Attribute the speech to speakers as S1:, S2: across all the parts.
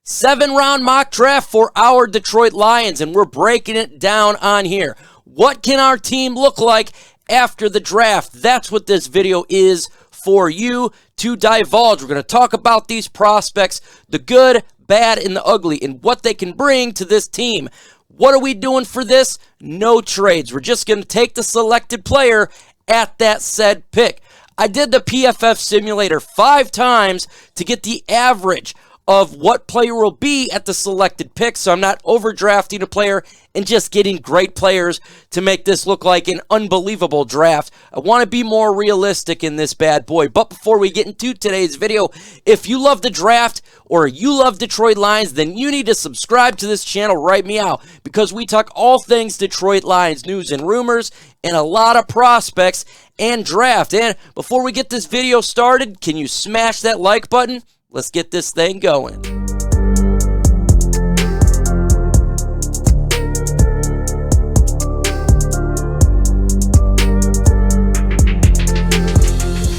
S1: 7-round mock draft for our Detroit Lions, and we're breaking it down on here. What can our team look like after the draft? That's what this video is for you to divulge. We're going to talk about these prospects, the good, bad, and the ugly, and what they can bring to this team. What are we doing for this? No trades. We're just going to take the selected player at that said pick. I did the PFF simulator 5 times to get the average of what player will be at the selected pick, so I'm not overdrafting a player and just getting great players to make this look like an unbelievable draft. I want to be more realistic in this bad boy. But before we get into today's video, if you love the draft or you love Detroit Lions, then you need to subscribe to this channel right meow, because we talk all things Detroit Lions news and rumors and a lot of prospects and draft. And before we get this video started, can you smash that like button? Let's get this thing going.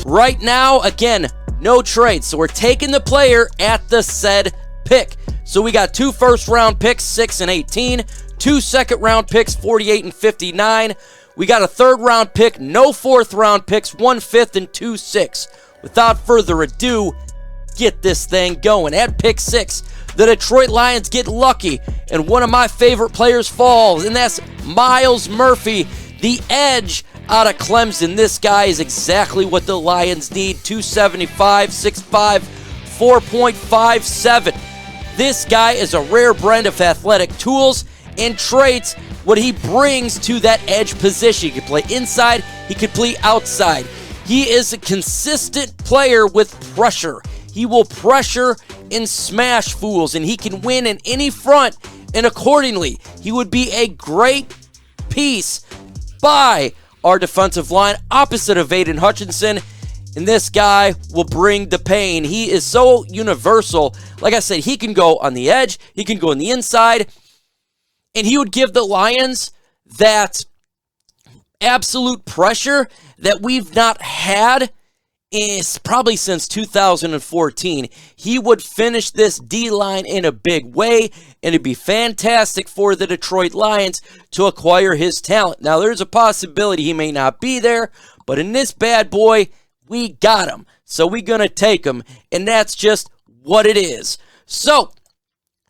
S1: Right now, again, no trades. So we're taking the player at the said pick. So we got 2 first-round picks, 6 and 18, 2 second-round picks, 48 and 59. We got a 3rd-round pick, no 4th-round picks, 1 5th and 2 6. Without further ado, get this thing going. At pick 6, the Detroit Lions get lucky, and one of my favorite players falls, and that's Myles Murphy, the edge out of Clemson. This guy is exactly what the Lions need. 275, 6'5", 4.57. This guy is a rare blend of athletic tools and traits. What he brings to that edge position, he can play inside, he can play outside. He is a consistent player with pressure. He will pressure and smash fools, and he can win in any front, and accordingly, he would be a great piece by our defensive line opposite of Aiden Hutchinson, and this guy will bring the pain. He is so universal. Like I said, he can go on the edge, he can go on the inside, and he would give the Lions that absolute pressure that we've not had is probably since 2014. He would finish this D-line in a big way, and it'd be fantastic for the Detroit Lions to acquire his talent. Now, there's a possibility he may not be there, but in this bad boy, we got him. So we're going to take him, and that's just what it is. So,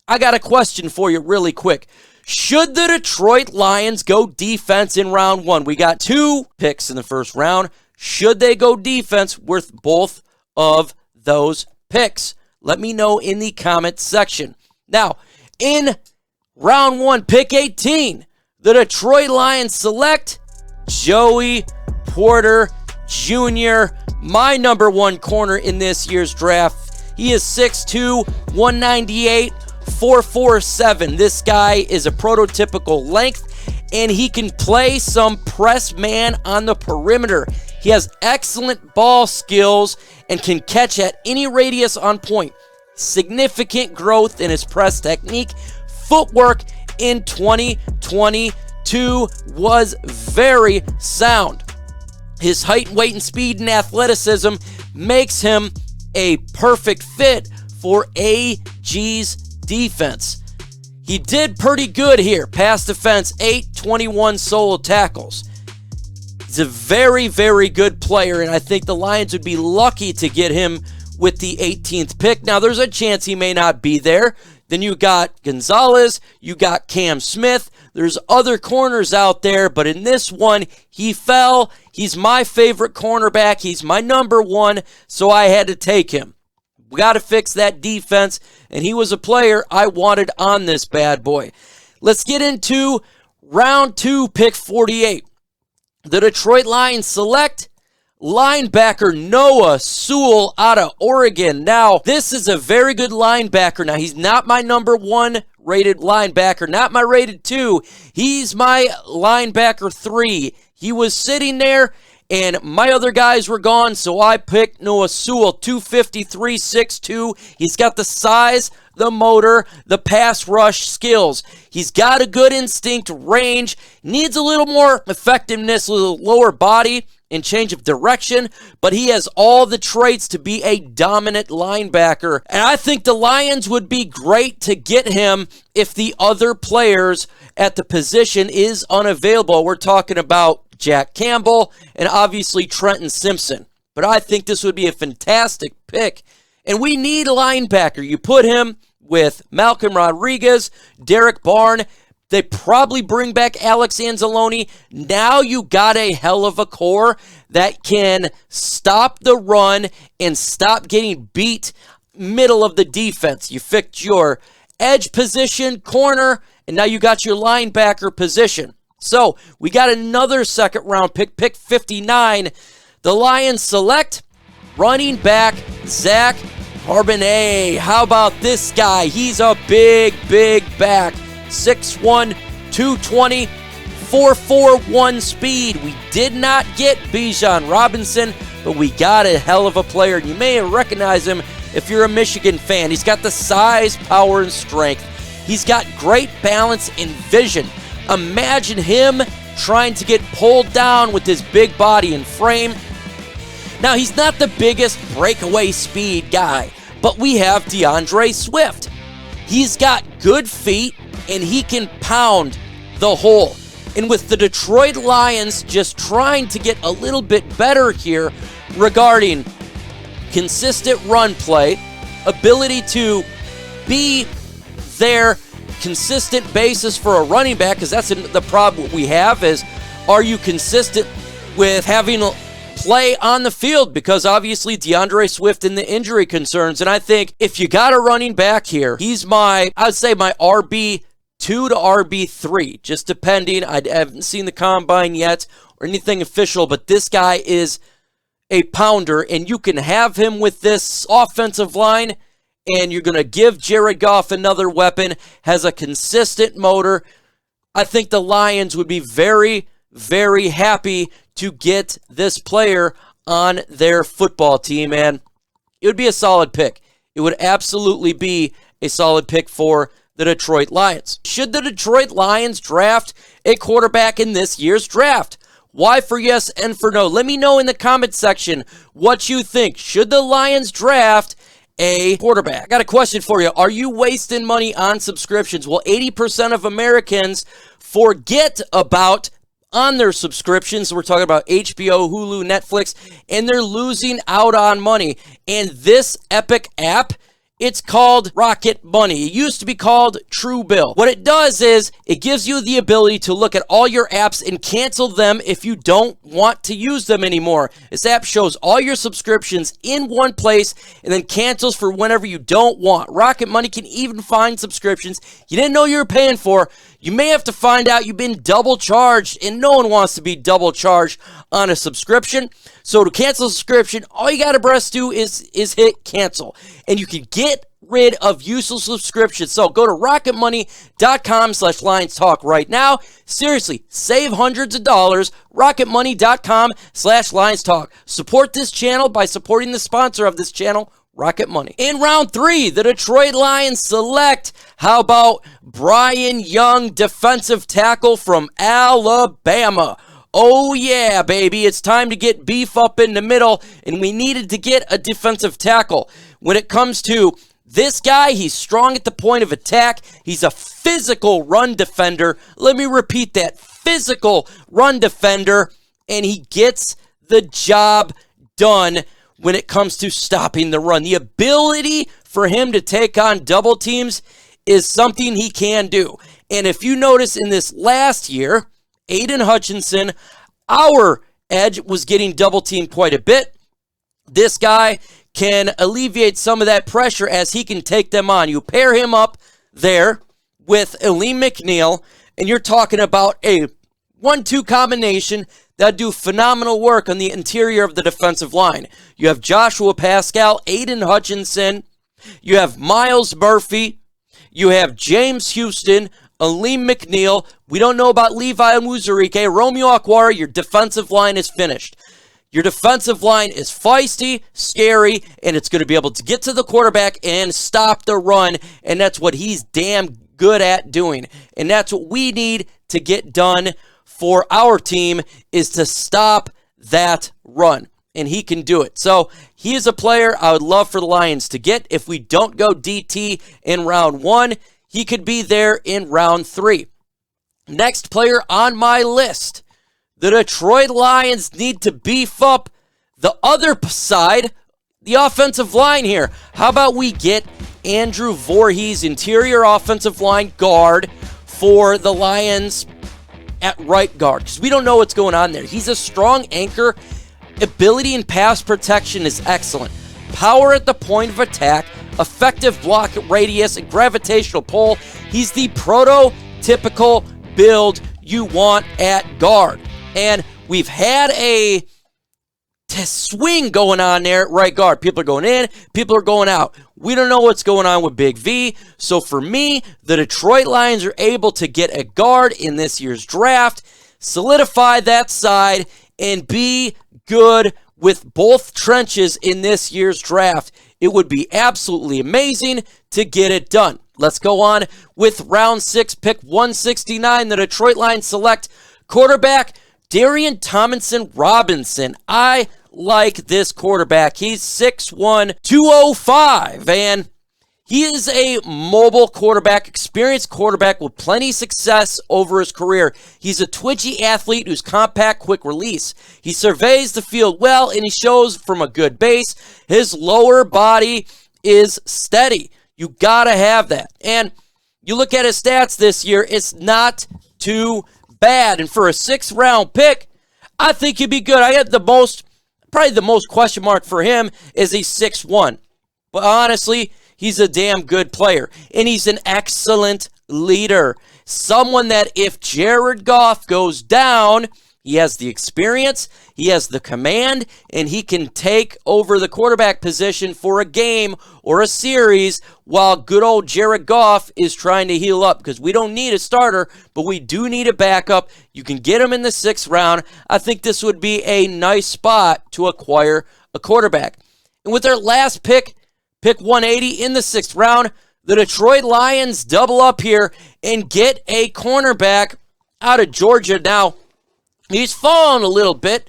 S1: I got a question for you really quick. Should the Detroit Lions go defense in round 1? We got 2 picks in the first round. Should they go defense with both of those picks? Let me know in the comment section. Now, in round 1, pick 18, the Detroit Lions select Joey Porter Jr., my number 1 corner in this year's draft. He is 6'2", 198, 4'7". This guy is a prototypical length, and he can play some press man on the perimeter. He has excellent ball skills and can catch at any radius on point. Significant growth in his press technique. Footwork in 2022 was very sound. His height, weight, and speed and athleticism makes him a perfect fit for AG's defense. He did pretty good here. Pass defense, 8, 21 solo tackles. He's a very, very good player, and I think the Lions would be lucky to get him with the 18th pick. Now, there's a chance he may not be there. Then you got Gonzalez, you got Cam Smith. There's other corners out there, but in this one, he fell. He's my favorite cornerback. He's my number 1, so I had to take him. We got to fix that defense, and he was a player I wanted on this bad boy. Let's get into round 2, pick 48. The Detroit Lions select linebacker Noah Sewell out of Oregon. Now, this is a very good linebacker. Now, he's not my number 1 rated linebacker, not my rated 2. He's my linebacker 3. He was sitting there, and my other guys were gone, so I picked Noah Sewell, 253, 6'2". He's got the size, the motor, the pass rush skills. He's got a good instinct range, needs a little more effectiveness, a little lower body, and change of direction, but he has all the traits to be a dominant linebacker. And I think the Lions would be great to get him if the other players at the position is unavailable. We're talking about Jack Campbell and obviously Trenton Simpson. But I think this would be a fantastic pick. And we need a linebacker. You put him with Malcolm Rodriguez, Derek Barnes. They probably bring back Alex Anzalone. Now you got a hell of a core that can stop the run and stop getting beat middle of the defense. You fixed your edge position, corner, and now you got your linebacker position. So we got another second round pick, pick 59. The Lions select running back Zach Charbonnet. How about this guy? He's a big back. 6'1", 220, 4.41 speed. We did not get Bijan Robinson, but we got a hell of a player. You may recognize him if you're a Michigan fan. He's got the size, power, and strength. He's got great balance and vision. Imagine him trying to get pulled down with his big body and frame. Now, he's not the biggest breakaway speed guy, but we have DeAndre Swift. He's got good feet, and he can pound the hole. And with the Detroit Lions just trying to get a little bit better here regarding consistent run play, ability to be their consistent basis for a running back, because that's the problem we have is, are you consistent with having a play on the field? Because obviously DeAndre Swift and the injury concerns. And I think if you got a running back here, he's I'd say my RB2 to RB3, just depending. I haven't seen the combine yet or anything official, but this guy is a pounder, and you can have him with this offensive line, and you're going to give Jared Goff another weapon, has a consistent motor. I think the Lions would be very happy to get this player on their football team, and it would be a solid pick. It would absolutely be a solid pick for the Detroit Lions. Should the Detroit Lions draft a quarterback in this year's draft? Y for yes and for no. Let me know in the comment section what you think. Should the Lions draft a quarterback? I got a question for you. Are you wasting money on subscriptions? Well, 80% of Americans forget about on their subscriptions. We're talking about HBO, Hulu, Netflix, and they're losing out on money. And this epic app, it's called Rocket Money. It used to be called Truebill. What it does is it gives you the ability to look at all your apps and cancel them if you don't want to use them anymore. This app shows all your subscriptions in one place and then cancels for whenever you don't want. Rocket Money can even find subscriptions you didn't know you were paying for. You may have to find out you've been double charged, and no one wants to be double charged on a subscription. So to cancel a subscription, all you got to press do is hit cancel, and you can get rid of useless subscriptions. So go to rocketmoney.com/Lions Talk right now. Seriously, save hundreds of dollars. rocketmoney.com/Lions Talk. Support this channel by supporting the sponsor of this channel, Rocket Money. In round 3, the Detroit Lions select, how about Brian Young, defensive tackle from Alabama. Oh yeah, baby, it's time to get beef up in the middle, and we needed to get a defensive tackle. When it comes to this guy, he's strong at the point of attack. He's a physical run defender. Let me repeat that, physical run defender, and he gets the job done when it comes to stopping the run. The ability for him to take on double teams is something he can do. And if you notice in this last year, Aiden Hutchinson, our edge, was getting double teamed quite a bit. This guy can alleviate some of that pressure as he can take them on. You pair him up there with Aleem McNeil, and you're talking about a 1-2 combination that do phenomenal work on the interior of the defensive line. You have Joshua Pascal, Aiden Hutchinson, you have Myles Murphy, you have James Houston, Aleem McNeil. We don't know about Levi Onwuzurike. Romeo Okwara, your defensive line is finished. Your defensive line is feisty, scary, and it's going to be able to get to the quarterback and stop the run, and that's what he's damn good at doing. And that's what we need to get done for our team, is to stop that run, and he can do it. So he is a player I would love for the Lions to get. If we don't go DT in round 1, he could be there in round 3. Next player on my list, the Detroit Lions need to beef up the other side, the offensive line here. How about we get Andrew Voorhees, interior offensive line guard for the Lions at right guard, because we don't know what's going on there. He's a strong anchor. Ability and pass protection is excellent. Power at the point of attack, effective block radius, and gravitational pull. He's the prototypical build you want at guard. And we've had a swing going on there at right guard. People are going in, people are going out. We don't know what's going on with Big V. So for me, the Detroit Lions are able to get a guard in this year's draft, solidify that side, and be good with both trenches in this year's draft. It would be absolutely amazing to get it done. Let's go on with round 6, pick 169. The Detroit Lions select quarterback Darian Tomlinson Robinson. I like this quarterback. He's 6'1", 205, and he is a mobile quarterback, experienced quarterback with plenty of success over his career. He's a twitchy athlete who's compact, quick release. He surveys the field well, and he shows from a good base. His lower body is steady. You gotta have that. And you look at his stats this year, it's not too bad. And for a 6th round pick, I think he'd be good. I had probably the most question mark for him is he's 6'1". But honestly, he's a damn good player. And he's an excellent leader. Someone that if Jared Goff goes down, he has the experience, he has the command, and he can take over the quarterback position for a game or a series while good old Jared Goff is trying to heal up, because we don't need a starter, but we do need a backup. You can get him in the 6th round. I think this would be a nice spot to acquire a quarterback. And with their last pick 180 in the 6th round, the Detroit Lions double up here and get a cornerback out of Georgia. Now, he's fallen a little bit,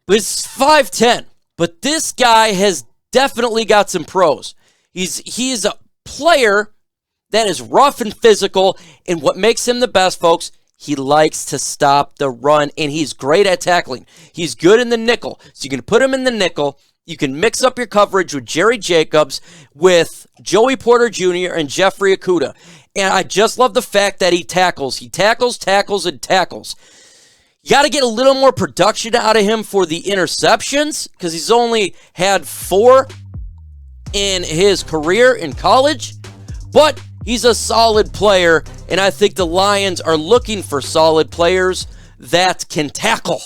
S1: but he's 5'10". But this guy has definitely got some pros. He's a player that is rough and physical, and what makes him the best, folks, he likes to stop the run, and he's great at tackling. He's good in the nickel, so you can put him in the nickel. You can mix up your coverage with Jerry Jacobs, with Joey Porter Jr., and Jeffrey Okudah. And I just love the fact that he tackles. He tackles, and tackles. You got to get a little more production out of him for the interceptions, because he's only had 4 in his career in college. But he's a solid player, and I think the Lions are looking for solid players that can tackle.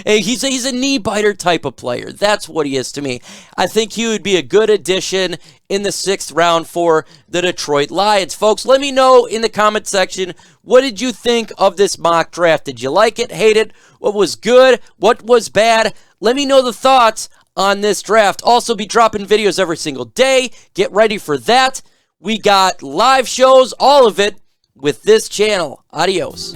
S1: And he's a knee-biter type of player. That's what he is to me. I think he would be a good addition in the 6th round for the Detroit Lions. Folks, let me know in the comment section, what did you think of this mock draft? Did you like it, hate it? What was good? What was bad? Let me know the thoughts on this draft. Also, be dropping videos every single day. Get ready for that. We got live shows, all of it, with this channel. Adios.